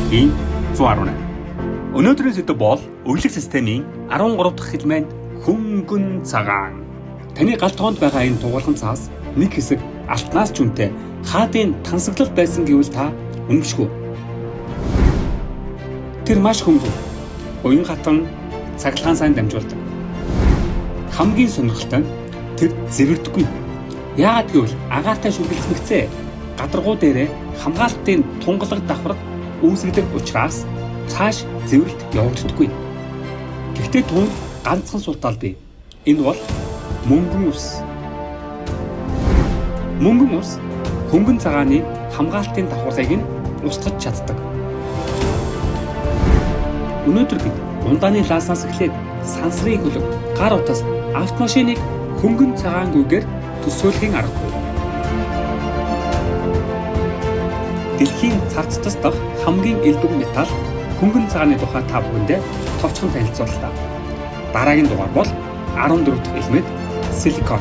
дэлхийн 118. Өнөөдрийн сэдэв бол өглөг системийн 13 дахь хэлмэн хөнгөн цагаан. Таны галт тоонд байгаа энэ тугуулган цаас нэг хэсэг алтнаас ч үнэтэй хаадын тансаглал байсан гэвэл та үнэмшгүй. Тэр маш хөнгөн, уян хатан цахилгаан сайн дамжуулдаг. Хамгийн сонирхолтой нь тэр зэвэрдэггүй. Яагаад гэвэл агаартай шүргэлцмэгцээ гадаргуу дээрээ хамгаалтын тунгалаг давхраг үүсгдэг учраас цааш зэвэрлт явагддаггүй. Гэхдээ түүнд ганцхан суултал бий. Энэ бол мөнгөн ус. Мөнгөн ус хөнгөн цагааны хамгаалтын давхаргыг нь устгаж чаддаг. Өнөөдөр бид ундааны лааснаас эхлээд сансрын хөлөг, гар утас, автомашиныг хөнгөн цагаангүйгээр төсөөлхийн аргагүй. Дэлхийн царцтас дахь хамгийн элбэг металл хөнгөн цагааны тухай та бүхэндээ товчхон танилцууллаа. Дараагийн дугаар бол 14 дахь элемент силикон.